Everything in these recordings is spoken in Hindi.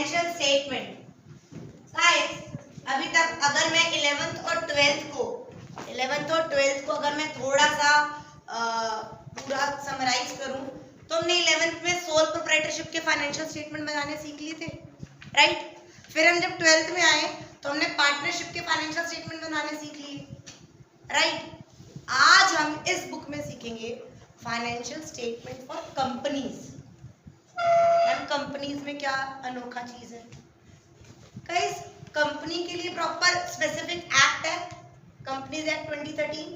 Financial statement. गाइस अभी तक अगर मैं 11th और 12th को अगर मैं थोड़ा सा पूरा समराइज करूं तो हमने 11th में सोल प्रोप्राइटरशिप के फाइनेंशियल स्टेटमेंट बनाने सीख लिए थे, राइट। फिर हम जब 12th में आए तो हमने पार्टनरशिप के फाइनेंशियल स्टेटमेंट बनाने सीख लिए, राइट। आज हम इस बुक में सीखेंगे financial statement for companies. Ma'am companies में क्या अनोखा चीज है? गाइस कंपनी के लिए प्रॉपर स्पेसिफिक एक्ट है, कंपनीज एक्ट 2013।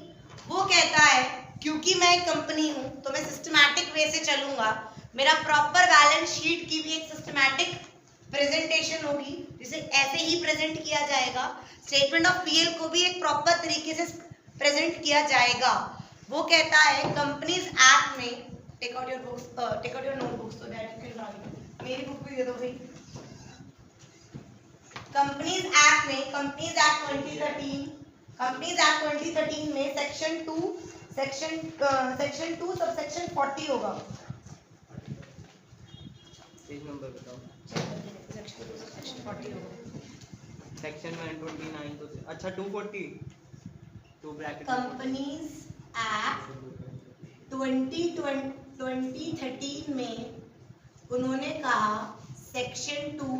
वो कहता है क्योंकि मैं एक कंपनी हूं तो मैं सिस्टमैटिक वे से चलूंगा, मेरा प्रॉपर बैलेंस शीट की भी एक सिस्टमैटिक प्रेजेंटेशन होगी जिसे ऐसे ही प्रेजेंट किया जाएगा, स्टेटमेंट ऑफ पीएल को भी एक प्रॉपर तरीके से प्रेजेंट किया जाएगा। वो कहता है कंपनीज एक्ट में, take out your books, take out your notebooks so that you can write. मेरी बुक भी दे दो भाई। कंपनीज एक्ट में, कंपनीज एक्ट 2013, कंपनीज एक्ट 2013 में सेक्शन 2 सबसेक्शन 40 होगा। पेज नंबर बताओ। सेक्शन 2 सबसेक्शन 40 होगा। सेक्शन 129 तो अच्छा 240 टू ब्रैकेट कंपनीज एक्ट 2013 में उन्होंने कहा सेक्शन 2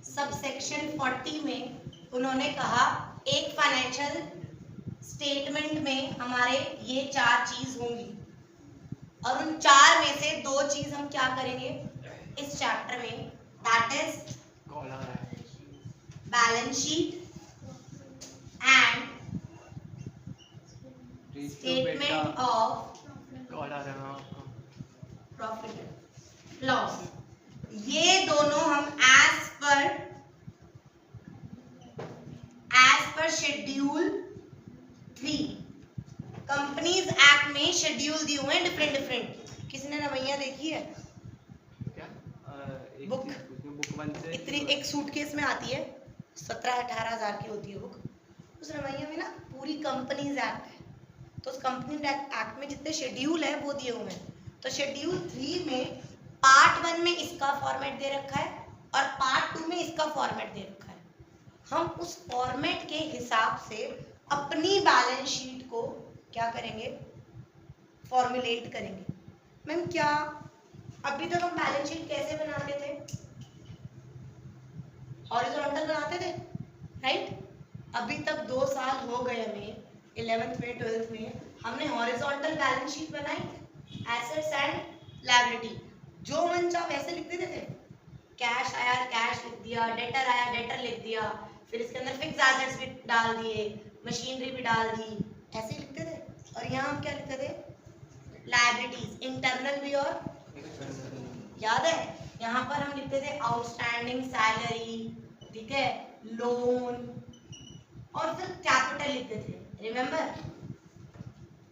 सबसेक्शन 40 में उन्होंने कहा एक फाइनेंशियल स्टेटमेंट में हमारे ये 4 चीज होंगी और उन 4 में से 2 चीज हम क्या करेंगे इस चैप्टर में, that is balance sheet and statement of profit and loss. ये दोनों हम as per schedule 3 companies act में शेड्यूल दिए हुए हैं डिफरेंट। किसी ने रवैया देखी है? क्या बुक बुक 1 से इतनी एक सूटकेस में आती है, 17-18 हज़ार की होती है बुक। उस रवैया में ना पूरी कंपनीज एक्ट है, तो उस कंपनी एक्ट में जितने शेड्यूल है वो दिए हुए हैं। तो शेड्यूल 3 में पार्ट 1 में इसका फॉर्मेट दे रखा है और पार्ट 2 में इसका फॉर्मेट दे रखा है। हम उस फॉर्मेट के हिसाब से अपनी बैलेंस शीट को क्या करेंगे, फॉर्मुलेट करेंगे। मैम क्या अभी तक हम बैलेंस शीट कैसे बनाते थे? हॉरिजॉन्टल बनाते थे, राइट। अभी तक 2 साल हो गए हमें, 11th में 12th में हमने हॉरिजॉन्टल बैलेंस शीट बनाई, एसेट्स एंड लायबिलिटी जो मन चाहा वैसे लिख देते थे। कैश आया कैश लिख दिया, डेटर आया डेटर लिख दिया, फिर इसके अंदर फिक्स एसेट्स भी डाल दिए, मशीनरी भी डाल दी, ऐसे ही लिखते थे। और यहाँ हम क्या लिखते थे, लायबिलिटीज इंटरनल भी और याद है यहाँ पर हम लिखते थे आउटस्टैंडिंग सैलरी, ठीक है, लोन और फिर कैपिटल लिखते थे, रिमेम्बर?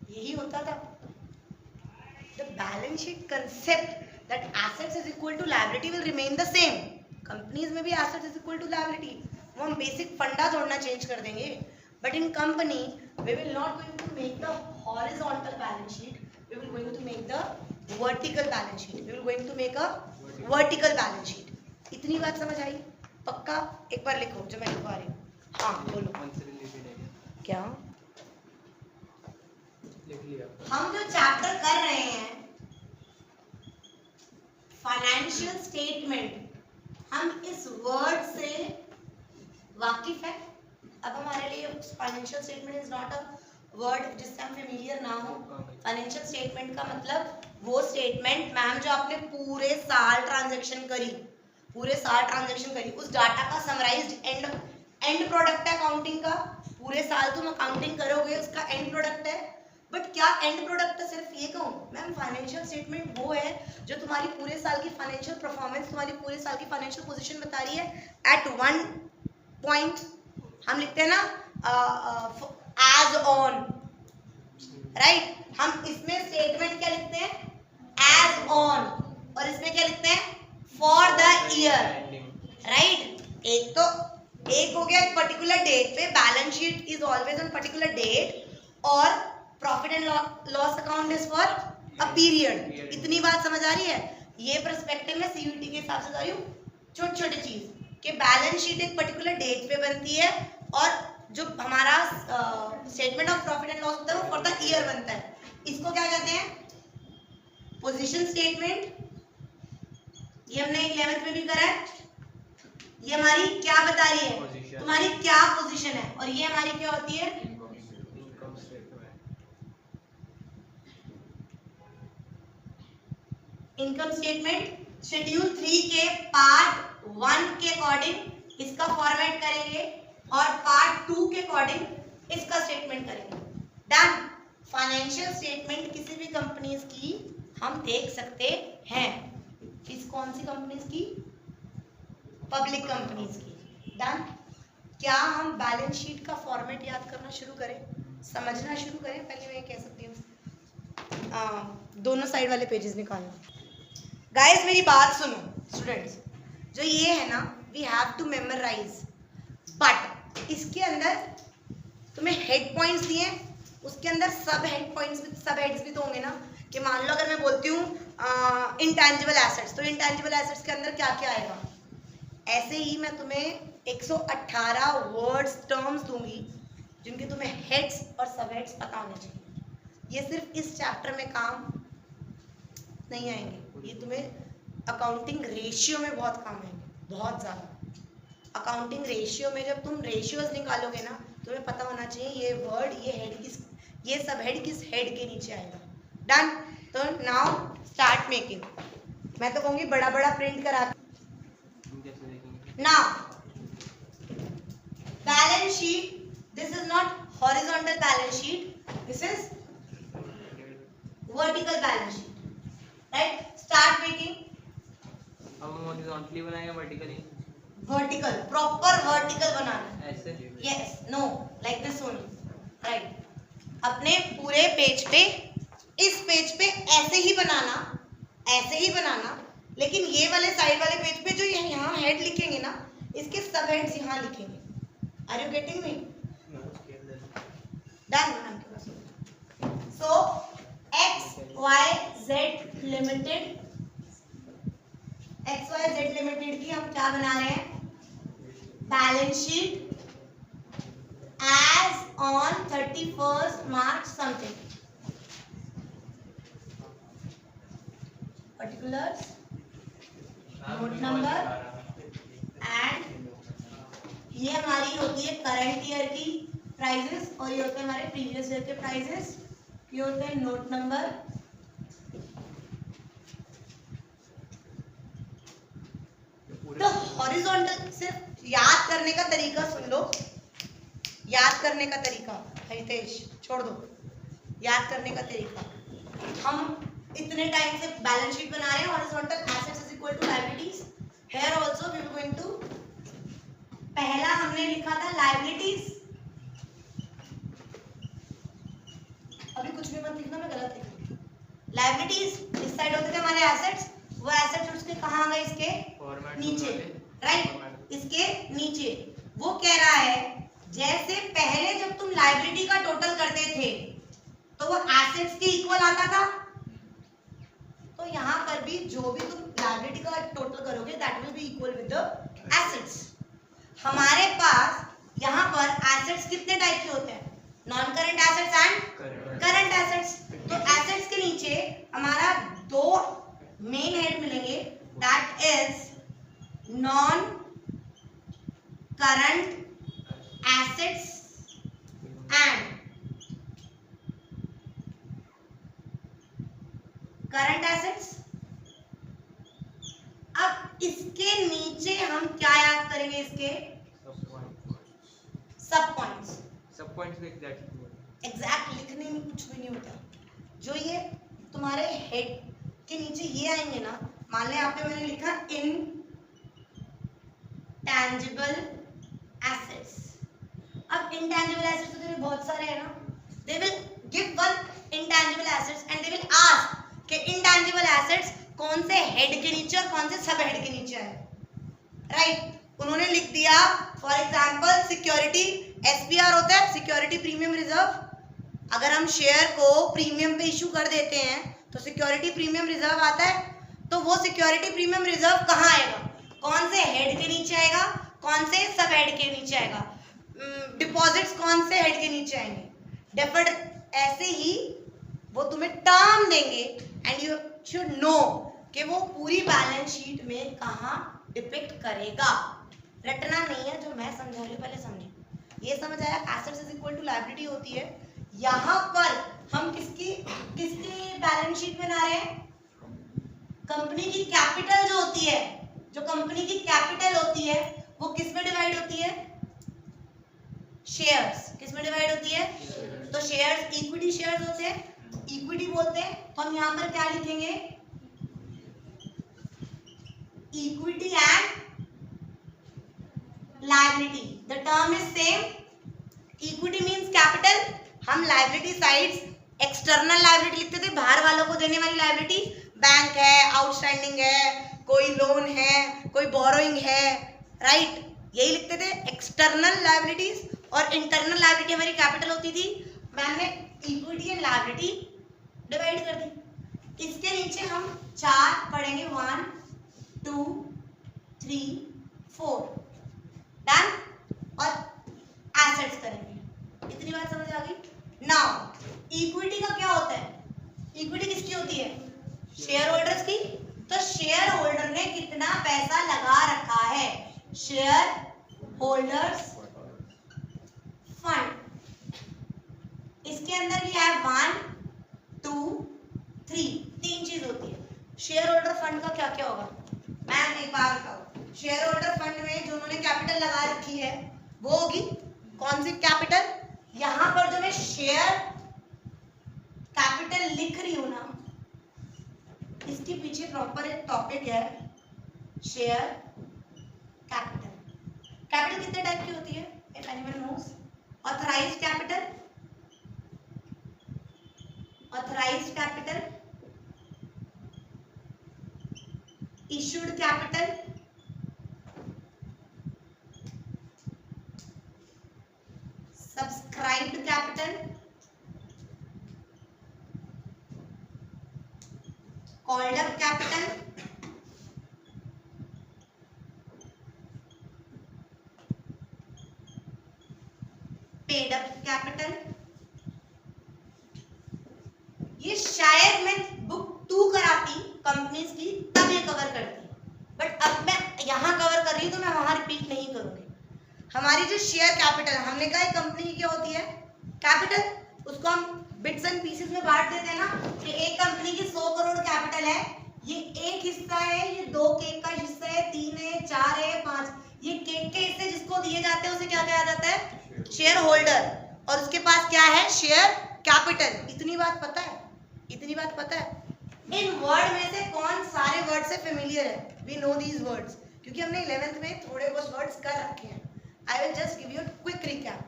यही होता था। The balance sheet concept that assets is equal to liability will remain the same. Companies में भी assets is equal to liability. वो हम basic फंडा जोड़ना change कर देंगे. But in company we will not going to make the horizontal balance sheet. We will going to make the vertical balance sheet. We will going to make a vertical balance sheet. इतनी बात समझ आई? पक्का एक बार लिखो जो मैं लिखवा रही हूँ। हाँ बोलो। क्या? हम जो चैप्टर कर रहे हैं फाइनेंशियल स्टेटमेंट, हम इस वर्ड से वाकिफ है। अब हमारे लिए financial statement is not a word जिससे हम फेमिलियर ना हो। फाइनेंशियल स्टेटमेंट का मतलब वो स्टेटमेंट मैम जो आपने पूरे साल ट्रांजैक्शन करी, उस डाटा का समराइज्ड एंड प्रोडक्ट है अकाउंटिंग का। पूरे साल तुम अकाउंटिंग करोगे, उसका एंड प्रोडक्ट है। बट क्या एंड प्रोडक्ट है सिर्फ ये कहूँ? मैम फाइनेंशियल स्टेटमेंट वो है जो तुम्हारी पूरे साल की फाइनेंशियल परफॉर्मेंस, तुम्हारी पूरे साल की फाइनेंशियल पोजीशन बता रही है। एट वन पॉइंट हम लिखते हैं ना एज ऑन, राइट। हम इसमें स्टेटमेंट क्या लिखते हैं? As on. और इसमें क्या लिखते हैं? For the year, right. एक हो गया एक पर्टिकुलर डेट पे, balance sheet is always on particular date, और profit and loss account is for a period. इतनी बात समझ आ रही है? ये पर्सपेक्टिव में सीयूटी के हिसाब से बता रही हूँ, छोटी छोटी चीज कि बैलेंस शीट एक पर्टिकुलर डेट पे बनती है और जो हमारा statement of profit and loss होता है वो फॉर द ईयर बनता है। इसको क्या कहते हैं? Position statement. ये हमने 11th में भी करा है। ये हमारी क्या बता रही है? Position. तुम्हारी क्या पोजीशन है, और ये हमारी क्या होती है? Income statement. Income statement schedule 3 के पार्ट 1 के अकॉर्डिंग इसका फॉर्मेट करेंगे और पार्ट 2 के अकॉर्डिंग इसका स्टेटमेंट करेंगे। डन। फाइनेंशियल स्टेटमेंट किसी भी कंपनीज की हम देख सकते हैं। किस कौन सी कंपनीज की? पब्लिक कंपनीज की। डन। क्या हम बैलेंस शीट का फॉर्मेट याद करना शुरू करें, समझना शुरू करें? पहले मैं कह सकती हूँ दोनों साइड वाले पेजेस निकालना। गाइस मेरी बात सुनो स्टूडेंट्स, जो ये है ना we have to memorise, but इसके अंदर तुम्हें हेड पॉइंट्स दिए, उसके अंदर सब हेड्स भी तो होंगे ना। कि मान लो अगर मैं बोलती हूँ इंटैंजिबल एसेट्स, तो इंटैंजिबल एसेट्स के अंदर क्या क्या आएगा? ऐसे ही मैं तुम्हें 118 वर्ड्स टर्म्स दूंगी जिनके तुम्हें हेड्स और सब हेड्स पता होने चाहिए। ये सिर्फ इस चैप्टर में काम नहीं आएंगे, ये तुम्हें अकाउंटिंग रेशियो में बहुत काम आएंगे, बहुत ज़्यादा। अकाउंटिंग रेशियो में जब तुम रेशियोज निकालोगे ना, तुम्हें पता होना चाहिए ये वर्ड, ये सब हेड किस हेड के नीचे आएगा। डन। तो नाउ स्टार्ट मेकिंग। मैं तो कहूँगी बड़ा बड़ा प्रिंट करा। Now, balance sheet. This is not horizontal balance sheet. This is vertical balance sheet. Right? Start making. अब हम हॉरिजॉन्टली बनाएंगे वर्टिकली? Vertical. Proper vertical बनाना। ऐसे? Yes. No. Like this only. Right. अपने पूरे पेज पे, इस पेज पे ऐसे ही बनाना, लेकिन ये वाले साइड वाले पेज पे जो यहाँ हेड लिखेंगे ना, इसके सब हेड्स यहाँ लिखेंगे। Are you getting me? Done. So XYZ limited की हम क्या बना रहे हैं? Balance sheet as on 31st March something. Particulars, note number and ये हमारी होती है करंट ईयर की प्राइजेस और ये होते हैं हमारे प्रीवियस ईयर के प्राइजेस। ये होते हैं नोट नंबर। तो हॉरिजॉन्टल सिर्फ याद करने का तरीका सुन लो, याद करने का तरीका। हितेश छोड़ दो, याद करने का तरीका। हम इतने टाइम से बैलेंस शीट बना रहे हैं, horizontal assets is equal to liabilities. Here also we are going to, पहला हमने लिखा था लायबिलिटीज। अभी कुछ भी मत लिखना, मैं गलत लिख रही हूं। लायबिलिटीज इस साइड होते थे हमारे एसेट्स, वो एसेट्स उसके कहां आ गए? इसके नीचे। राइट, इसके नीचे। वो कह रहा है जैसे पहले जब तुम लायबिलिटी का टोटल करते थे तो वो एसेट्स के इक्वल आता था, तो यहाँ पर भी जो भी तुम लायबिलिटी का टोटल करोगे that will be equal with the assets. हमारे पास यहाँ पर एसेट्स कितने टाइप के होते हैं? Non current assets and current assets. तो एसेट्स के नीचे हमारा दो मेन हेड मिलेंगे, that is non current assets and current assets. अब इसके नीचे हम क्या याद करेंगे? इसके सब पॉइंट्स। सब पॉइंट्स एग्जैक्ट लिखने में कुछ भी नहीं होता। जो ये तुम्हारे हेड के नीचे ये आएंगे ना, मान लें यहाँ पे मैंने लिखा इनटैंजिबल एसेट्स। अब इनटैंजिबल एसेट्स तो तेरे बहुत सारे हैं ना, they will give one intangible assets and they will ask कि इंटैंजिबल एसेट्स कौन से हेड के नीचे और कौन से सब हेड के नीचे है। राइट, उन्होंने लिख दिया फॉर एग्जांपल सिक्योरिटी, एसपीआर होता है सिक्योरिटी प्रीमियम रिजर्व। अगर हम शेयर को प्रीमियम पे इशू कर देते हैं तो सिक्योरिटी प्रीमियम रिजर्व आता है। तो वो सिक्योरिटी प्रीमियम रिजर्व कहाँ आएगा? कौन से हेड के नीचे आएगा, कौन से सब हेड के नीचे आएगा, डिपॉजिट्स कौन से हेड के नीचे आएंगे, डेफर्ड, ऐसे ही वो तुम्हें टर्म देंगे एंड यू शुड नो कि वो पूरी बैलेंस शीट में कहाँ डिपिक्ट करेगा। रटना नहीं है, जो मैं समझा रही हूँ पहले समझे। ये समझ आया, assets is equal to liability होती है। यहाँ पर हम किसकी बैलेंस शीट बना रहे हैं, कंपनी की कैपिटल जो होती है, जो कंपनी की कैपिटल होती है वो किस में डिवाइड होती है, शेयर्स। किस में डिवाइड होती है, तो शेयर्स इक्विटी शेयर्स होते हैं, इक्विटी बोलते हैं। तो हम यहाँ पर क्या लिखेंगे, equity and liability, the term is same. Equity means capital, हम लायबिलिटी साइड्स एक्सटर्नल लायबिलिटी लिखते थे, बाहर वालों को देने वाली लायबिलिटी, बैंक है, आउटस्टैंडिंग है, कोई लोन है, कोई बोरोइंग है, राइट, यही लिखते थे एक्सटर्नल लायबिलिटीज। और इंटरनल लायबिलिटी हमारी कैपिटल होती थी। मैंने इक्विटी एंड लायबिलिटी डिवाइड कर दी। इसके नीचे हम 4 पढ़ेंगे, 1 2 3 4, डन। और एसेट्स करेंगे। इतनी बात समझ आ गई। नाउ इक्विटी का क्या होता है, इक्विटी किसकी होती है, शेयर होल्डर्स की। तो शेयर होल्डर ने कितना पैसा लगा रखा है, शेयर होल्डर्स फंड। इसके अंदर भी है 1 2 3, 3 चीज होती है। शेयर होल्डर फंड का क्या क्या होगा, मैं एक बार बताऊं। शेयर होल्डर फंड में जो उन्होंने कैपिटल लगा रखी है वो होगी कौन सी कैपिटल, यहां पर जो मैं शेयर कैपिटल लिख रही हूं ना, इसके पीछे प्रॉपर एक टॉपिक है, शेयर कैपिटल। कैपिटल कितने टाइप की होती है, if anyone nose, authorised capital, authorised capital, issued capital, subscribed capital, called up capital, paid up capital. ये शायद मैं बुक 2 कराती कंपनीज की तब ये कवर करती, बट अब मैं यहाँ कवर कर रही हूँ तो मैं वहां रिपीट नहीं करूंगी। हमारी जो शेयर कैपिटल, हमने कहा कंपनी की क्या होती है, कैपिटल, उसको हम बिट्स एंड पीसेस में बांट देते हैं ना, कि एक कंपनी की 100 करोड़ कैपिटल है, ये एक हिस्सा है, ये 2 केक का हिस्सा है, 3 है, 4 है, 5, ये केक के हिस्से जिसको दिए जाते हैं उसे क्या कहा जाता है, शेयर होल्डर, और उसके पास क्या है, शेयर कैपिटल। इतनी बात पता है, इतनी बात पता है। इन वर्ड में से कौन सारे वर्ड से फेमिलियर है, वी नो दीज वर्ड्स, क्योंकि हमने 11th में थोड़े बहुत वर्ड्स कर रखे हैं। I will just give you quick recap.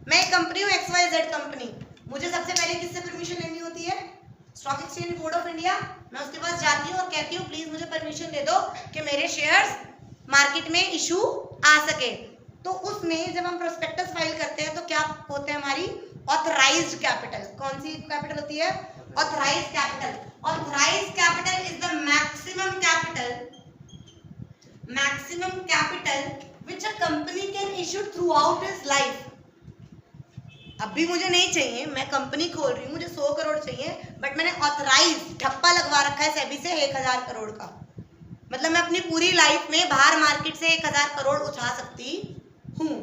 मैं एक कंपनी हूँ, XYZ कंपनी, मुझे सबसे पहले किससे परमिशन लेनी होती है, stock exchange board of India. मैं उसके पास जाती हूँ और कहती हूँ प्लीज मुझे परमिशन दे दो कि मेरे शेयर्स मार्केट में इशू आ सके। तो उसमें जब हम प्रोस्पेक्टस फाइल करते हैं तो क्या होते हैं, हमारी ऑथराइज्ड कैपिटल। कौन सी कैपिटल होती है, authorised capital. Authorised capital is the maximum capital which a company can issue throughout its life। अभी मुझे नहीं चाहिए, मैं कंपनी खोल रही हूँ, मुझे 100 करोड़ चाहिए, बट मैंने ऑथराइज ठप्पा लगवा रखा है सेबी से 1000 करोड़ का, मतलब मैं अपनी पूरी लाइफ में बाहर मार्केट से 1000 करोड़ उठा सकती हूँ।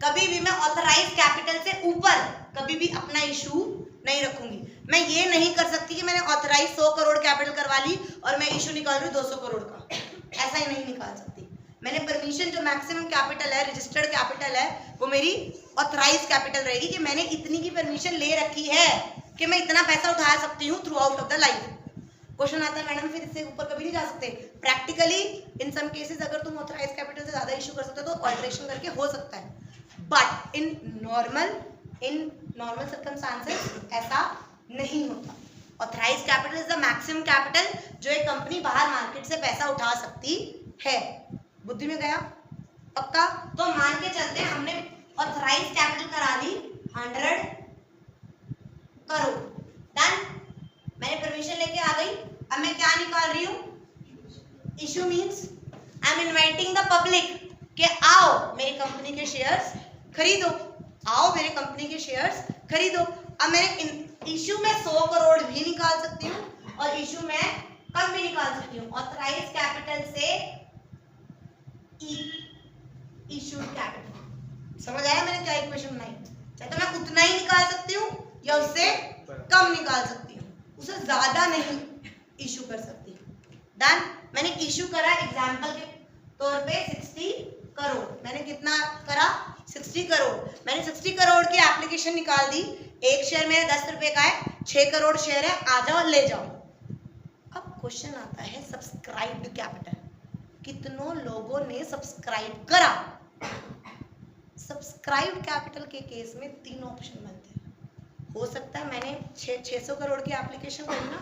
कभी भी मैं ऑथराइज कैपिटल से ऊपर कभी भी अपना इशू नहीं रखूंगी। मैं ये नहीं कर सकती कि मैंने ऑथराइज 100 करोड़ कैपिटल करवा ली और मैं इशू निकाल रही हूँ 200 करोड़ का, ऐसा ही नहीं निकाल सकती। मैंने परमिशन, जो मैक्सिमम कैपिटल है, रजिस्टर्ड कैपिटल है, वो मेरी ऑथराइज कैपिटल रहेगी कि मैंने इतनी की परमिशन ले रखी है कि मैं इतना पैसा उठा सकती हूँ through out of the life. Question आता है मैडम फिर इससे ऊपर कभी नहीं जा सकते। प्रैक्टिकली इन सम केसेस अगर तुम ऑथराइज कैपिटल से ज्यादा इशू कर सकते हो तो ऑल्टरेशन करके हो सकता है, बट इन नॉर्मल सर्कमस्टांसेस ऐसा नहीं होता। Authorise capital is the maximum capital जो एक कंपनी बाहर मार्केट से पैसा उठा सकती है। बुद्धि में गया पक्का? तो मान के चलते हैं हमने ऑथराइज कैपिटल करा ली 100 करोड़, डन। मैंने परमिशन लेके आ गई। अब मैं क्या निकाल रही हूँ, issue means I am inviting the public कि आओ मेरी कंपनी के शेयर्स खरीदो, आओ मेरे कंपनी के शेयर्स खरीदो। अब मैं इशू में 100 करोड़ भी निकाल सकती हूँ और इशू में कम भी निकाल सकती हूँ। ऑथराइज कैपिटल से इशूड कैपिटल। समझ आया मैंने क्या इक्वेशन बनाई? चाहे तो मैं उतना ही निकाल सकती हूँ या उससे कम निकाल सकती हूँ, उससे ज्यादा नहीं इशू कर सकती। डन। मैंने इशू करा एग्जांपल के तौर पे 60 करोड़। मैंने कितना करा? 60 करोड़। मैंने 60 करोड़ की एप्लीकेशन निकाल दी। एक शेयर मेरा 10 रुपए का है, 6 करोड़ शेयर है, आ जाओ ले जाओ। अब क्वेश्चन आता है सब्सक्राइब्ड कैपिटल, कितनों लोगों ने सब्सक्राइब करा? सब्सक्राइब्ड कैपिटल के केस में 3 ऑप्शन बनते हैं। हो सकता है मैंने 600 करोड़ की एप्लीकेशन करी ना,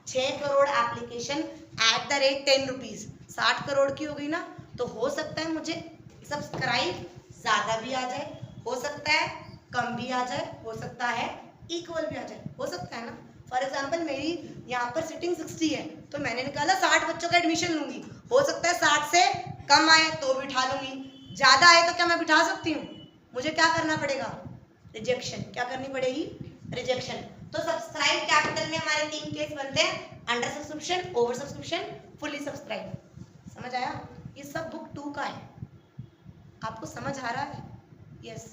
6 crore application at the rate 10 rupees 60 crore की हो गई ना, तो हो सकता है मुझे सब्सक्राइब ज्यादा भी आ जाए, हो सकता है कम भी आ जाए, हो सकता है इक्वल भी आ जाए, हो सकता है ना। फॉर एग्जाम्पल मेरी यहाँ पर सिटिंग 60 है तो मैंने निकाला 60 बच्चों का एडमिशन लूंगी, हो सकता है 60 से कम आए तो बिठा लूंगी, ज्यादा आए तो क्या मैं बिठा सकती हूँ? मुझे क्या करना पड़ेगा? रिजेक्शन। क्या करनी पड़ेगी? रिजेक्शन। तो सब्सक्राइब कैपिटल में हमारे 3 केस बनते हैं, under subscription, over subscription, fully subscribe. समझ आया? ये सब बुक 2 का है। आपको समझ आ रहा है? यस।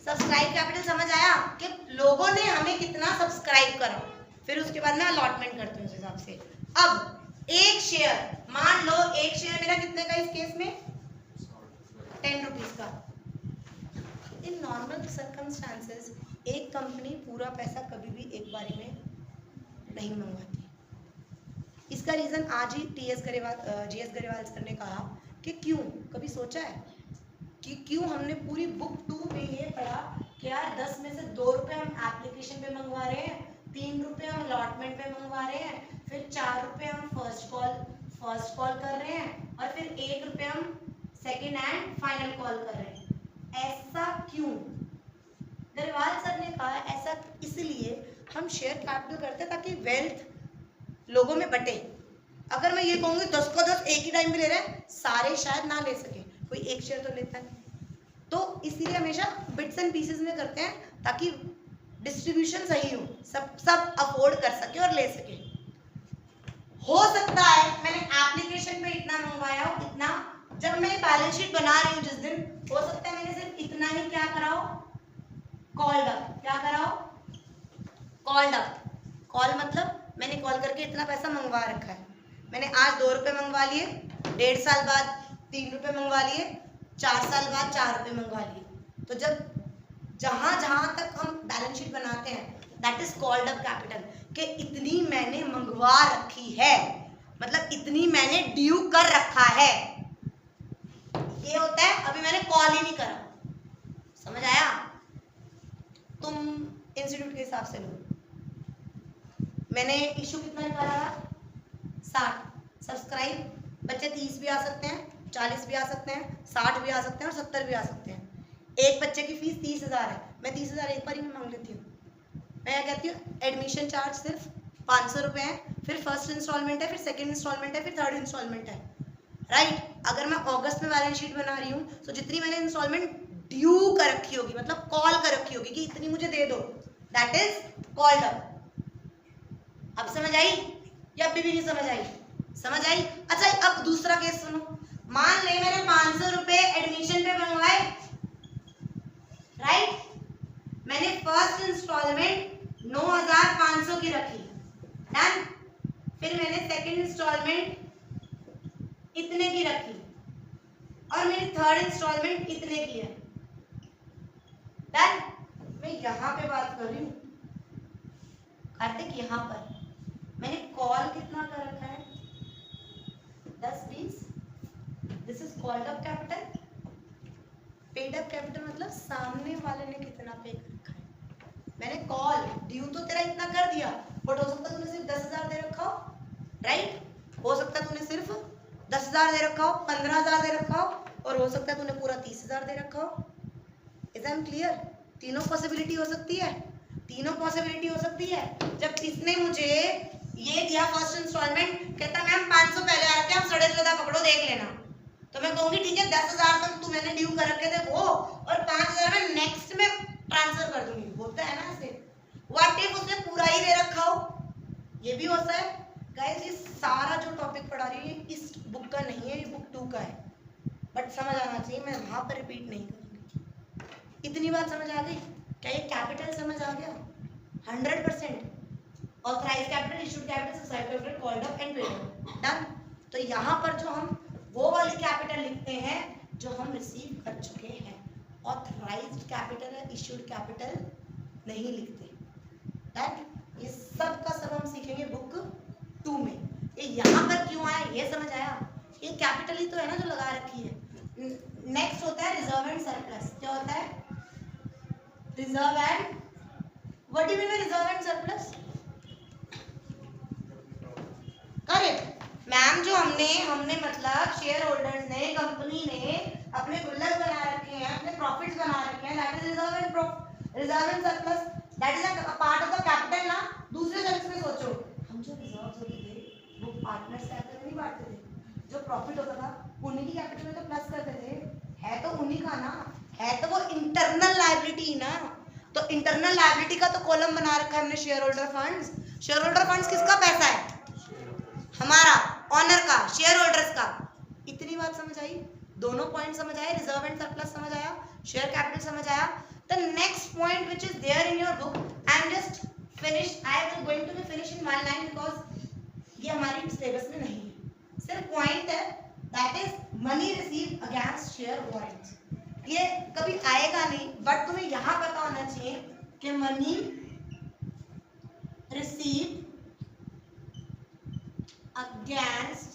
सब्सक्राइब कैपिटल समझ आया कि लोगों ने हमें कितना सब्सक्राइब करा, फिर उसके बाद मैं अलॉटमेंट करती हूँ उस हिसाब से। अब एक शेयर, मान लो एक शेयर मेरा कितने का इस केस में? 10 रुपीज का। इन नॉर्मल सर्कमस्टांसेस एक कंपनी पूरा पैसा कभी भी एक बारी में नहीं मंगवाती। इसका रीजन आज ही जीएस गरेवाल सर ने कहा कि क्यों, कभी सोचा है कि क्यों हमने पूरी बुक 2 में ये पढ़ा कि यार 10 में से 2 रुपए हम एप्लीकेशन पे मंगवा रहे हैं, 3 रुपए हम अलॉटमेंट पे मंगवा रहे हैं, फिर 4 रुपए हम फर्स्ट कॉल कर रहे हैं और फिर 1 रुपए हम सेकेंड एंड फाइनल कॉल कर रहे हैं। ऐसा क्यों? गरेवाल सर ने कहा ऐसा इसलिए हम शेयर कैपिटल करते हैं ताकि वेल्थ लोगों में बटे। अगर मैं ये कहूंगी 10 का 10 एक ही टाइम पे ले रहे हैं, सारे शायद ना ले सके, कोई एक शेयर तो लेता नहीं, तो इसीलिए हमेशा बिट्स एंड पीसेस में करते हैं ताकि डिस्ट्रीब्यूशन सही हो, सब अफोर्ड कर सके और ले सके। हो सकता है मैंने एप्लीकेशन पे इतना मंगवाया हो, इतना, जब मैं बैलेंस शीट बना रही हूँ जिस दिन, हो सकता है मैंने सिर्फ इतना ही क्या कराओ? Called up. क्या कराओ? Called up. कॉल मतलब मैंने कॉल करके इतना पैसा मंगवा रखा है। मैंने आज 2 रुपए मंगवा लिए, 1.5 साल बाद 3 रुपए मंगवा लिए, 4 साल बाद 4 रुपए मंगवा लिए। तो जब जहां तक हम बैलेंस शीट बनाते हैं that is called up capital, कि इतनी मैंने मंगवा रखी है, मतलब इतनी मैंने ड्यू कर रखा है। ये होता है अभी मैंने कॉल ही नहीं करा। समझ आया? तुम इंस्टीट्यूट के हिसाब से लो, मैंने इशू कितना निकाला? 60। सब्सक्राइब बच्चे 30 भी आ सकते हैं, 40 भी आ सकते हैं, 60 भी आ सकते हैं और 70 भी आ सकते हैं। एक बच्चे की फीस 30,000 है, मैं 30,000 एक बार ही में मांग लेती हूँ। मैं क्या कहती हूँ, एडमिशन चार्ज सिर्फ 500 रुपये है, फिर फर्स्ट इंस्टॉलमेंट है, फिर सेकेंड इंस्टॉलमेंट है, फिर थर्ड इंस्टॉलमेंट है, राइट। अगर मैं अगस्त में बैलेंस शीट बना रही हूँ तो जितनी मैंने इंस्टॉलमेंट ड्यू कर रखी होगी, मतलब कॉल कर रखी होगी कि इतनी मुझे दे दो, दैट इज कॉल्ड अप। अब समझ आई या अभी भी नहीं समझ आई? समझ आई? अच्छा अब दूसरा केस सुनो। मान ले मैंने 500 रुपए एडमिशन पे मंगवाए, राइट। मैंने फर्स्ट इंस्टॉलमेंट 9,500 की रखी, डन। फिर मैंने सेकंड इंस्टॉलमेंट इतने की रखी और मेरी थर्ड इंस्टॉलमेंट इतने की है, डन। मैं यहाँ पे बात कर रही हूँ कार्तिक, यहाँ पर मैंने कॉल कितना कर रखा है? 10-20। This is called up capital. Paid up capital मतलब सामने वाले ने कितना पे कर रखा है। मैंने कॉल ड्यू तो तेरा इतना कर दिया, बट हो सकता है तूने सिर्फ 10,000 दे रखा हो, राइट। हो सकता है तूने सिर्फ 10,000 दे रखा हो, 15,000 दे रखा हो, और हो सकता है तूने पूरा 30,000 दे रखा हो। Is I am clear? तीनों पॉसिबिलिटी हो सकती है, तीनों पॉसिबिलिटी हो सकती है। जब इसने मुझे ये दिया फर्स्ट इंस्टॉलमेंट, कहता मैम 500 पहले आ रखे, आप 14.5 पकड़ो देख लेना। तो मैं कहूंगी ठीक है 10,000 तो मैंने ड्यू कर रखे थे वो, और 5,000 में नेक्स्ट में ट्रांसफर कर दूंगी। होता है ना ऐसे। व्हाट इफ उसने पूरा ही दे रखा हो, ये भी होता है। गाइस ये सारा जो टॉपिक पढ़ा रही हूँ इस बुक का नहीं है, ये बुक 2 का है, बट समझ आना चाहिए, मैं वहां पर रिपीट नहीं करूंगी। इतनी बात समझ आ गई? क्या ये कैपिटल समझ आ गया? 100%। Authorised capital, issued capital, society capital, called up and paid. Done. तो यहाँ पर जो हम वो वाली कैपिटल लिखते हैं जो हम रिसीव कर चुके हैं, ऑथराइज्ड कैपिटल है, इशूड कैपिटल नहीं लिखते। डन। ये सब का सब हम सीखेंगे बुक 2 में। ये यहाँ पर क्यों आया ये समझ आया? ये कैपिटल ही तो है ना जो लगा रखी है। नेक्स्ट होता है रिजर्व एंड सरप्लस। क्या होता है? Reserve and, what do you mean by reserve and surplus? Correct ma'am, जो हमने मतलब शेयर होल्डर्स ने, कंपनी ने अपने गुल्लक बना रखे हैं, अपने प्रॉफिट्स बना रखे हैं, that is reserve and surplus, that is a part of the capital ना। दूसरे सेंस में सोचो, हम जो रिजर्व्स होते थे वो पार्टनर्स कैपिटल में नहीं बांटते थे, जो प्रॉफिट होता था उन्हीं की कैपिटल में तो प्लस करते थे, है तो उन्हीं का ना, है तो वो इंटरनल लायबिलिटी ना। तो इंटरनल लायबिलिटी का तो कॉलम बना रखा है हमने share holder funds. Share holder funds किसका पैसा है? हमारा, ऑनर का, शेयर होल्डर्स का। इतनी बात समझ आई? दोनों पॉइंट समझ आए? रिजर्व एंड सरप्लस समझ आया, शेयर कैपिटल समझ आया। The next point which is there in your book, I am just finish, I am going to be finish in 1 line because ये हमारी सिलेबस में नहीं है, सिर्फ पॉइंट है, that is money receive against share warrants. ये कभी आएगा नहीं, बट तुम्हें यहाँ पता होना चाहिए कि money receive against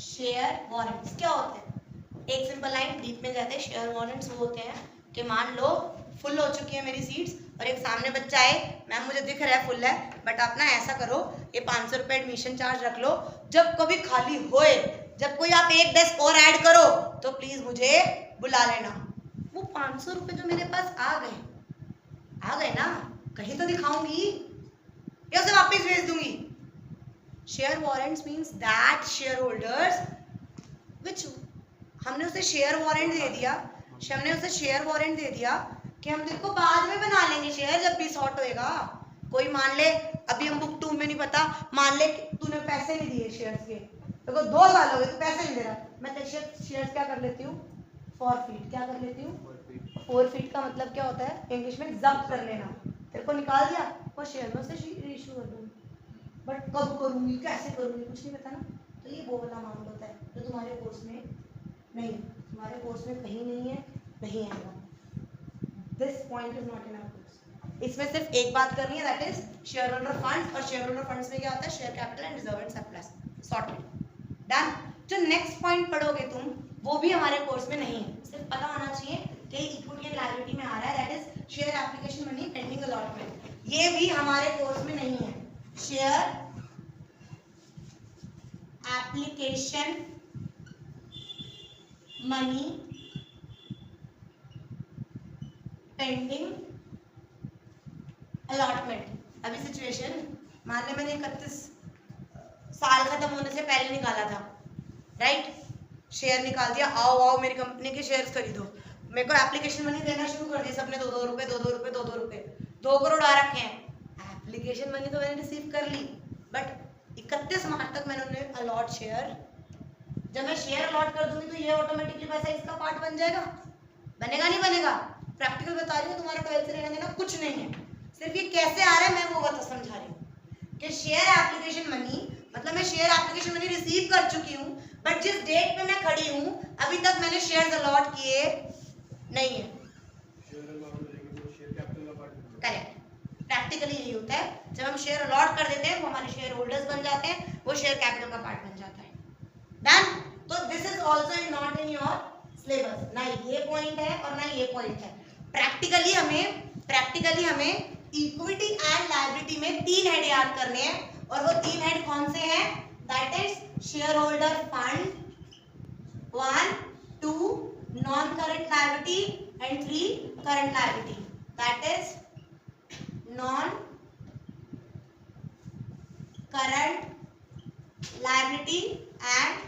share warrants क्या होते हैं? एक सिंपल लाइन, डीप में जाते हैं। शेयर वारंट्स वो होते हैं कि मान लो फुल हो चुकी है मेरी सीट्स और एक सामने बच्चा है, मैम मुझे दिख रहा है फुल है, बट आप ना ऐसा करो ये 500 रुपये एडमिशन चार्ज रख लो, जब कभी खाली होए, जब कोई आप एक डेस्क और ऐड करो तो प्लीज मुझे बुला लेना। वो 500 रुपये जो मेरे पास आ गए ना, कहीं तो दिखाऊंगी या उसे वापस भेज दूंगी। Share warrants means that share holders which, हमने उसे शेयर वारंट दे दिया, कि हम तेरे को बाद में बना लेंगे शेयर जब भी शॉर्ट होएगा। कोई मान ले, अभी हम बुक 2 में नहीं पता, मान ले तूने पैसे नहीं दिए शेयर्स के, देखो 2 साल हो गए तू पैसे नहीं दे रहा, मैं तेरे शेयर्स क्या कर लेती हूँ? फॉरफीट। क्या कर लेती हूँ? फॉरफीट का मतलब क्या होता है इंग्लिश में? जब्त कर लेना। तेरे को निकाल दिया, वो शेयर में से इशू कर दूंगी, बट कब करूंगी, कैसे करूंगी, कुछ नहीं पता ना। तो ये वो वाला मामला होता है जो तुम्हारे कोर्स में नहीं, तुम्हारे कोर्स में कहीं नहीं है, नहीं आएगा। This point is not in our course. इसमें सिर्फ एक बात करनी है, that is share holder funds, और शेयर होल्डर फंड्स में क्या होता है? Share capital and reserve and surplus. Sorted. Done. जो नेक्स्ट पॉइंट पढ़ोगे तुम, वो भी हमारे कोर्स में नहीं है, सिर्फ पता होना चाहिए कि इक्विटी एंड लायबिलिटी में आ रहा है, that is share application money pending allotment. ये भी हमारे कोर्स में नहीं है। Share application money pending allotment. अभी सिचुएशन, मान ले मैंने 31 साल खत्म होने से पहले निकाला था, राइट? शेयर निकाल दिया, आओ मेरी कंपनी के शेयर्स खरीदो, मेरे को एप्लीकेशन मनी देना शुरू कर दिया सबने, 2-2 रुपए 2 करोड़ आ रखे हैं। एप्लीकेशन मनी तो मैंने रिसीव कर ली, बट 31 मार्च तक मैंने उन्हें अलॉट शेयर, जब मैं शेयर अलॉट कर दूंगी तो ये ऑटोमेटिकली पैसा इसका पार्ट बन जाएगा? बनेगा नहीं बनेगा? प्रैक्टिकल बता रही हूँ, तुम्हारा 12th से लेना देना कुछ नहीं है, सिर्फ ये कैसे आ रहा है मैं वो बता समझा रही हूँ कि शेयर एप्लीकेशन मनी मतलब मैं शेयर एप्लीकेशन मनी रिसीव कर चुकी हूँ, बट जिस डेट पे मैं खड़ी हूँ अभी तक मैंने शेयर्स अलॉट किए नहीं है। करेक्ट। प्रैक्टिकली यही होता है, जब हम शेयर अलॉट कर देते हैं वो हमारे शेयर होल्डर्स बन जाते हैं, वो शेयर कैपिटल का पार्ट बन जाता है। डन। तो this is also not in your syllabus, ना ये पॉइंट है और ना ये पॉइंट है। प्रैक्टिकली हमें इक्विटी एंड लायबिलिटी में 3 हेड याद करने हैं, और वो 3 हेड कौन से हैं? That is share holder fund 1, 2 non current liability and 3 current liability, that is non current liability and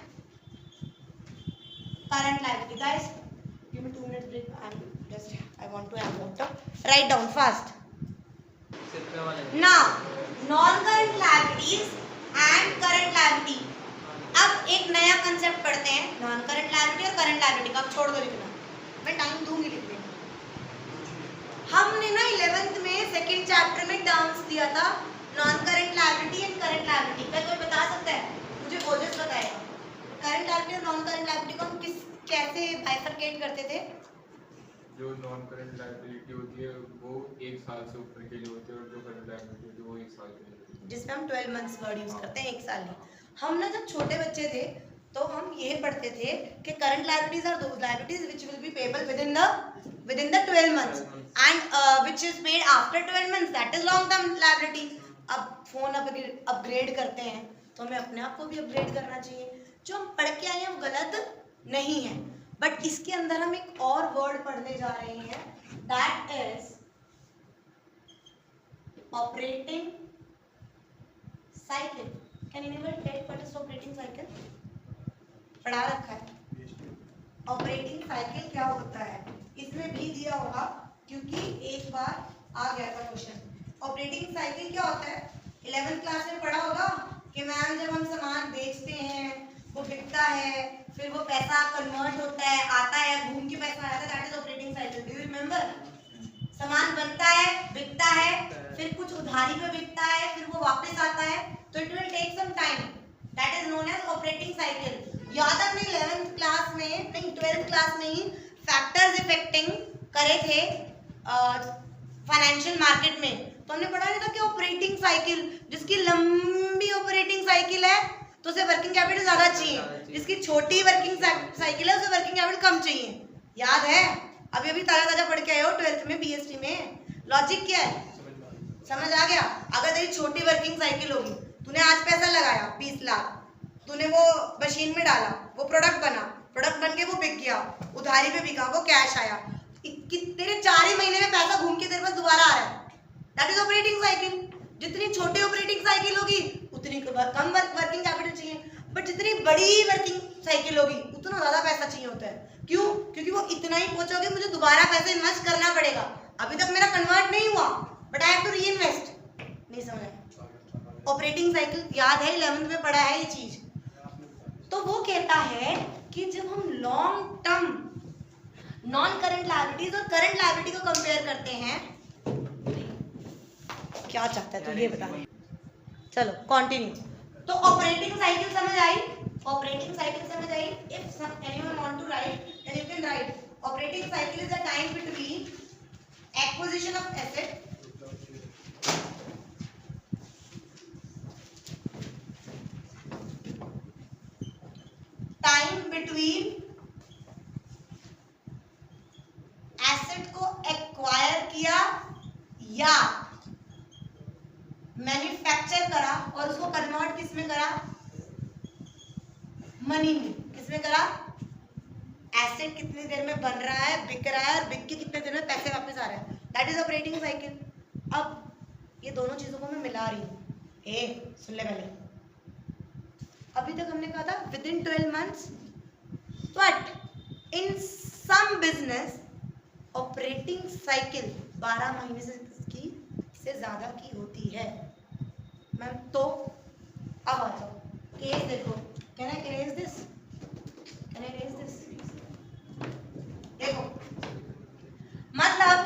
current liability. Guys, give me 2 minutes break. I want to have water. Write down fast. सिर्फ पे वाले Now, non-current liabilities and current liability. अब एक नया कंसेप्ट पढ़ते हैं, नॉन करंट लायबिलिटी और करंट लायबिलिटी का. अब छोड़ दो लिखना, मैं टाइम दूंगी लिखने. हमने ना 11th में सेकंड चैप्टर में टर्म्स दिया था, non current liability and current liability. क्या कोई बता सकता है? मुझे ओजस बताएगा. करंट लायबिलिटी और नॉन करंट लायबिलिटी को हम कैसे बाइफरकेट करते थे? जो नॉन करंट लायबिलिटी होती है वो 1 साल से ऊपर के लिए होती है और जो करंट लायबिलिटी होती है वो 1 साल के लिए होती है, जिसमें हम 12 मंथ्स वर्ड यूज करते हैं, 1 साल में. हम ना जब छोटे बच्चे थे तो हम ये पढ़ते थे कि current liabilities are those liabilities which will be payable within the 12 months and which is paid after 12 months, that is long term liability. अब फोन अपग्रेड करते हैं तो हमें अपने आप को भी अपग्रेड करना चाहिए. जो हम पढ़ के आए हैं वो गलत नहीं है, बट इसके अंदर हम एक और वर्ड पढ़ने जा रहे हैं, that is operating cycle. Can anyone tell what is operating cycle? पढ़ा रखा है. ऑपरेटिंग साइकिल क्या होता है? इसमें भी दिया होगा क्योंकि एक बार आ गया था क्वेश्चन. ऑपरेटिंग साइकिल क्या होता है? 11th क्लास में पढ़ा होगा कि मैम जब हम सामान बेचते हैं वो बिकता है, फिर वो पैसा कन्वर्ट होता है, आता है, घूम के पैसा आता है, that is operating cycle. Do you remember? सामान बनता है, बिकता है, फिर कुछ उधारी पे बिकता है, फिर वो वापस आता है, तो it will take some time. That is known as operating cycle. याद आपने 11th क्लास में नहीं 12th क्लास में ही फैक्टर्स इफेक्टिंग करे थे फाइनेंशियल मार्केट में, तो हमने पढ़ा नहीं था कि ऑपरेटिंग साइकिल, जिसकी लंबी ऑपरेटिंग साइकिल है तो उसे वर्किंग कैपिटल ज्यादा चाहिए, जिसकी छोटी वर्किंग साइकिल है उसे वर्किंग कैपिटल कम चाहिए. याद है? अभी अभी ताजा पढ़ के आए हो 12th में बीएसटी में. लॉजिक क्या है? समझ आ गया? अगर तेरी छोटी वर्किंग साइकिल होगी, तूने आज पैसा लगाया 20 लाख, तूने वो मशीन में डाला, वो प्रोडक्ट बन के वो बिक गया, उधारी पे बिका, वो कैश आया, तेरे 4 ही महीने में पैसा घूम के तेरे पास दोबारा आ रहा है. That is operating cycle. जितनी छोटी ऑपरेटिंग साइकिल होगी उतनी कम वर्किंग कैपिटल चाहिए, बट जितनी बड़ी वर्किंग साइकिल होगी उतना ज्यादा पैसा चाहिए होता है. क्यों? क्योंकि वो इतना ही पहुंचोगे, मुझे दोबारा पैसा इन्वेस्ट करना पड़ेगा. अभी तक मेरा कन्वर्ट नहीं हुआ, but I have to reinvest. नहीं समझा? ऑपरेटिंग साइकिल याद है? 11th में पढ़ा है ये चीज. तो वो कहता है कि जब हम long term non current liabilities और करंट लायबिलिटी को कंपेयर करते हैं, क्या चाहता है तू ये बता. चलो कंटिन्यू. तो ऑपरेटिंग साइकिल समझ आई? ऑपरेटिंग साइकिल समझ आई? If anyone want to write then you can write. Operating cycle is the time between acquisition of asset asset को एक्वायर किया या मैन्युफैक्चर करा और उसको कन्वर्ट किस में करा? मनी में. किस में करा? एसेट कितनी देर में बन रहा है, बिक रहा है, और बिक के कितने देर में पैसे वापस आ रहे हैं, दैट इज ऑपरेटिंग साइकिल. अब ये दोनों चीजों को मैं मिला रही हूँ. सुन ले पहले. अभी तक हमने कहा था within 12 months, but in some business operating cycle 12 महीने से ज्यादा की होती है. मैम तो अब आ जाओ. केस देखो. Can I erase this? Can I erase this? देखो, मतलब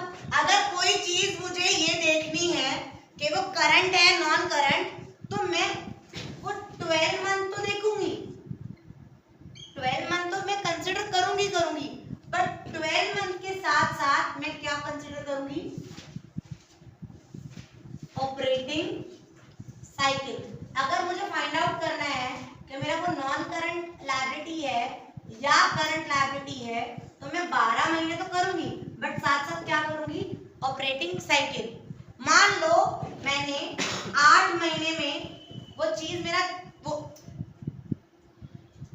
अगर कोई चीज मुझे ये देखनी है कि वो करंट है नॉन करंट, तो मैं वो 12 मंथ तो देखूंगी, 12 मंथ तो मैं कंसिडर करूंगी, पर 12 मंथ के साथ साथ मैं क्या कंसिडर करूंगी? Operating cycle. अगर मुझे फाइंड आउट करना है कि मेरा वो नॉन करंट लायबिलिटी है या करंट लायबिलिटी है, तो मैं 12 महीने तो करूंगी, बट साथ साथ क्या करूंगी? Operating cycle. मान लो मैंने 8 महीने में वो चीज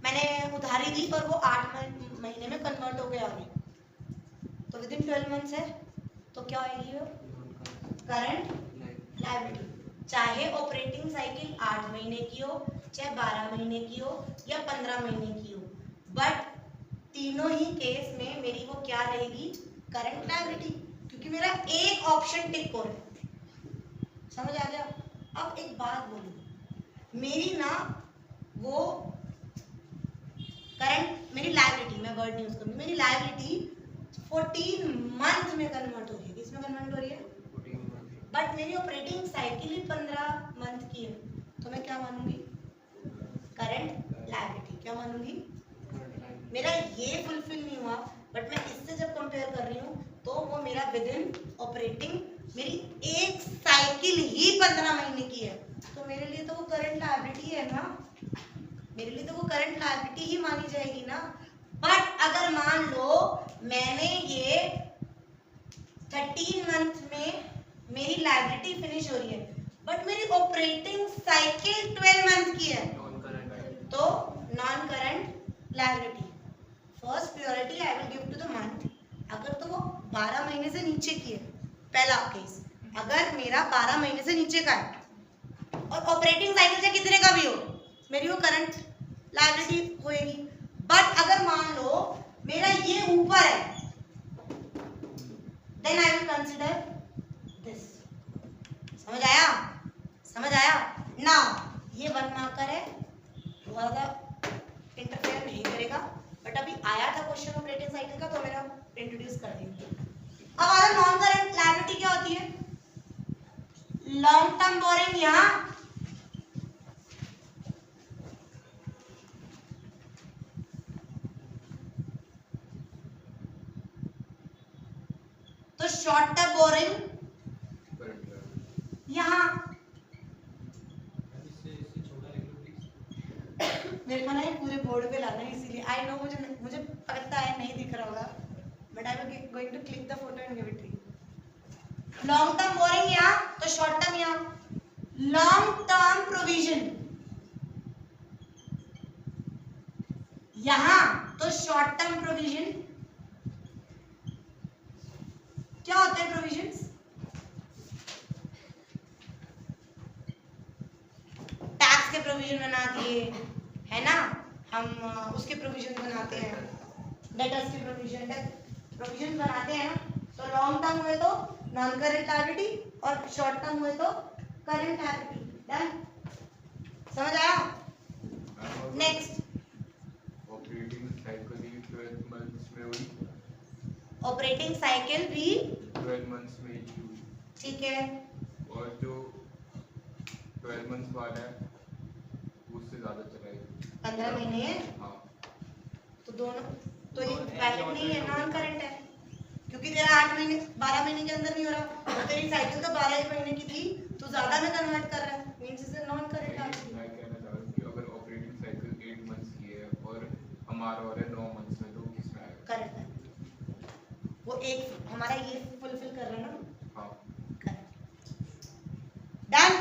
मैंने उधारी दी और वो 8 महीने में कन्वर्ट हो गया, तो विद इन 12 मंथ्स है, तो क्या आएगी वो? Current liability. चाहे ऑपरेटिंग साइकिल 8 महीने की हो, चाहे 12 महीने की हो या 15 महीने की हो, बट तीनों ही केस में मेरी वो क्या रहेगी, करंट लायबिलिटी, क्योंकि मेरा एक ऑप्शन टिक हो रहा है। समझ आ गया? अब एक बात बोलूं, मेरी ना वो करंट, मेरी लायबिलिटी, मैं वर्ड यूज करूंगी, मेरी लायबिलिटी 14 मंथ में कन्वर्ट हो रही है। किसमें कन्वर्ट हो रही है? बट मेरी ऑपरेटिंग साइकिल ही 15 मंथ की है, तो मैं क्या मानूंगी, करंट लायबिलिटी। क्या मानूंगी? मेरा ये फुलफिल नहीं हुआ, बट मैं इससे जब कंपेयर कर रही हूँ तो वो मेरा विद इन ऑपरेटिंग, मेरी एक साइकिल ही 15 महीने की है, तो मेरे लिए तो वो करंट लायबिलिटी है ना, मेरे लिए तो वो करंट लायबिलिटी ही मानी जाएगी ना। बट अगर मान लो मैंने ये 13 मंथ में मेरी लायबिलिटी फिनिश हो रही है, बट मेरी ऑपरेटिंग साइकिल 12 मंथ की है, तो non current liability. First priority I will give to the month, अगर तो वो 12 महीने से नीचे की है, पहला केस। अगर मेरा 12 महीने से नीचे का है और ऑपरेटिंग साइकिल से कितने का भी हो, मेरी वो करंट लायबिलिटी होएगी। बट अगर मान लो मेरा ये ऊपर है, then I will consider this. समझ आया? समझ आया? नाउ ये 1 मार्कर है, बहुत ज्यादा इंटरफेयर नहीं करेगा, बट अभी आया था क्वेश्चन ऑपरेटिंग साइकिल का, तो मैंने इंट्रोड्यूस कर दी। अब हमारा नॉन करंट लायबिलिटी क्या होती है? लॉन्ग टर्म बोरिंग यहां, तो शॉर्ट टर्म बोरिंग यहां। मेरे को ना ये पूरे बोर्ड पे लाना है, इसीलिए आई नो, मुझे पता है नहीं दिख रहा होगा, but I will going to click the photo and give it to you. Long term borrowing यहां, तो शॉर्ट टर्म यहां। लॉन्ग टर्म प्रोविजन यहां, तो शॉर्ट टर्म प्रोविजन। क्या होते हैं प्रोविजंस? टैक्स के प्रोविजन बना दिए है ना, हम उसके प्रोविजन बनाते हैं, डेटर्स के प्रोविजन बनाते हैं ना। तो लॉन्ग टर्म हुए तो नॉन करंट लायबिलिटी और शॉर्ट टर्म हुए तो करंट लायबिलिटी। डन? समझ आया? नेक्स्ट, ऑपरेटिंग साइकिल ही 12 मंथ्स में हुई, ऑपरेटिंग साइकिल भी 12 मंथ्स में ही हुई, ठीक है, और जो 12 मंथ्स वाला है उससे ज्यादा चलाएगी, 15 महीने है, हाँ। तो दोनों तो ये वैलिड नहीं है, नॉन करंट है, क्योंकि तेरा 8 महीने 12 महीने के अंदर नहीं हो रहा, और तेरी साइकिल तो 12 ही महीने की थी, तू ज्यादा में कन्वर्ट कर रहा है, means is non current liability. मैं कहना चाह रहा हूँ कि अगर ऑपरेटिंग साइकिल 8 मंथ्स की है और हमारा हो रहा है 9 मंथ्स में, तो किस में आएगा? करंट है, वो एक हमारा ये फुलफिल कर रहा है ना, हाँ। डन?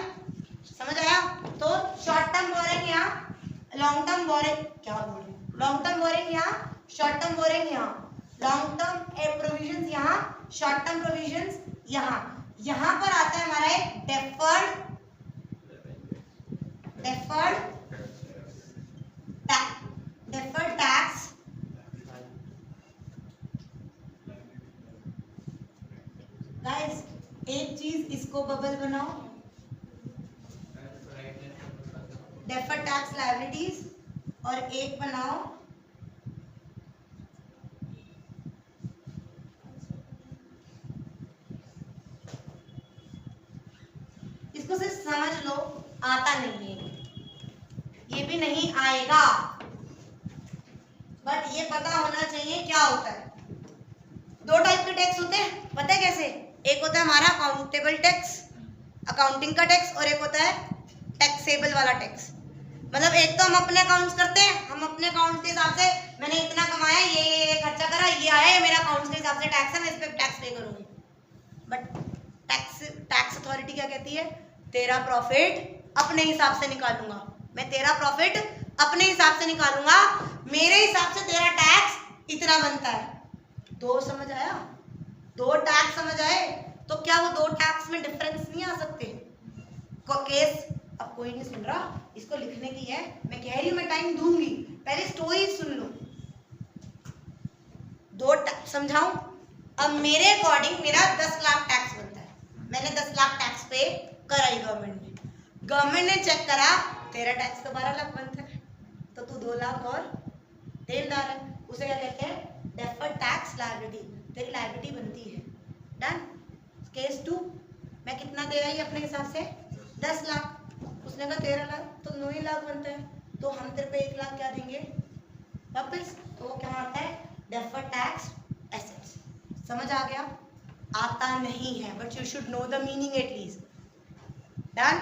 समझ आया? तो शॉर्ट टर्म बोरिंग यहाँ, लॉन्ग टर्म बोरिंग, क्या बोल रही हूँ, लॉन्ग टर्म बोरिंग यहाँ, शॉर्ट टर्म बोरिंग यहाँ, लॉन्ग टर्म प्रोविजंस यहाँ, शॉर्ट टर्म प्रोविजंस यहाँ। यहाँ पर आता है हमारा एक डेफर्ड टैक्स। गाइस एक चीज इसको बबल बनाओ, डेफर्ड टैक्स लायबिलिटीज, और एक बनाओ इसको सिर्फ समझ लो, आता नहीं है, ये भी नहीं आएगा, बट ये पता होना चाहिए क्या होता है। 2 टाइप के टैक्स होते हैं, पता है कैसे? एक होता है हमारा अकाउंटेबल टैक्स, अकाउंटिंग का टैक्स, और एक होता है टैक्सेबल वाला टैक्स। मतलब एक तो हम अपने अकाउंट्स करते हैं, हम अपने अकाउंट के हिसाब से मैंने इतना कमाया, ये खर्चा करा, ये आया, ये मेरा अकाउंट्स के हिसाब से टैक्स है, मैं इस पे टैक्स पे करूंगी। बट टैक्स अथॉरिटी क्या कहती है? तेरा प्रॉफिट अपने हिसाब से निकालूंगा, मैं तेरा प्रॉफिट अपने हिसाब से निकालूंगा, मेरे हिसाब से तेरा टैक्स इतना बनता है। 2 समझ आया? 2 टैक्स समझ आए? तो क्या वो 2 टैक्स में डिफरेंस नहीं आ सकते? केस अब कोई नहीं सुन रहा, इसको लिखने की है, मैं कह रही हूँ मैं टाइम दूंगी, पहले स्टोरी सुन लो। समझाऊं? अब मेरे अकॉर्डिंग मेरा 10 लाख टैक्स बनता है, मैंने 10 लाख टैक्स पे कराई गवर्नमेंट ने, गवर्नमेंट ने चेक करा तेरा टैक्स तो 12 लाख बनता है, तो तू 2 लाख और देनदार है, उसे क्या कहते हैं? डेफर्ड टैक्स लायबिलिटी, तेरी लायबिलिटी बनती है। डन। केस 2, मैं कितना दे आई अपने हिसाब से? 10 लाख, उसने कहा 13 लाख, तो 9 ही लाख बनता है, तो हम तेरे पे 1 लाख क्या देंगे वापस, तो वो क्या आता है? Deferred tax assets. समझ आ गया? आता नहीं है but you should know the meaning at least. Done?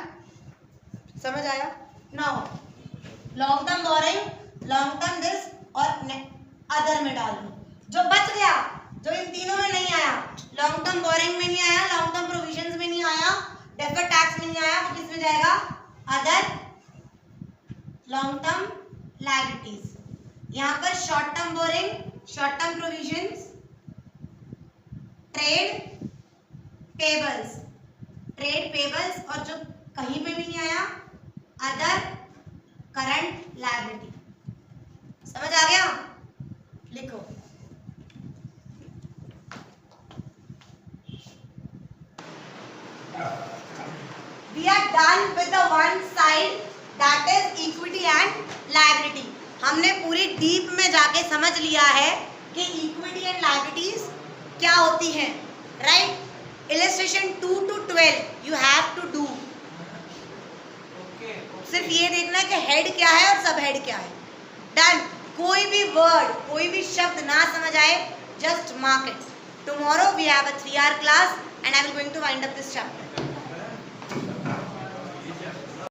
समझ आया? Now long term boring, long term this और अदर में डाल लो, जो बच गया, जो इन तीनों में नहीं आया, लॉन्ग टर्म बोरिंग में नहीं आया, लॉन्ग टर्म प्रोविजंस में नहीं आया, डेफर्ड टैक्स में नहीं आया, तो किस में जाएगा? Other long term liabilities. यहाँ पर short term borrowing, short term provisions, trade payables, trade payables, और जो कहीं पे भी नहीं आया अदर करंट लायबिलिटी। समझ आ गया? लिखो। We are done with the one side that is equity and liability. हमने पूरी डीप में जाके समझ लिया है कि इक्विटी एंड लायबिलिटीज क्या होती हैं, right? Illustration 2 to 12 you have to do. सिर्फ ये देखना है कि हेड क्या है और सब हेड क्या है। डन। कोई भी वर्ड, कोई भी शब्द ना समझ आए, just mark it. Tomorrow we have a 3 hour class and I will going to wind up this chapter.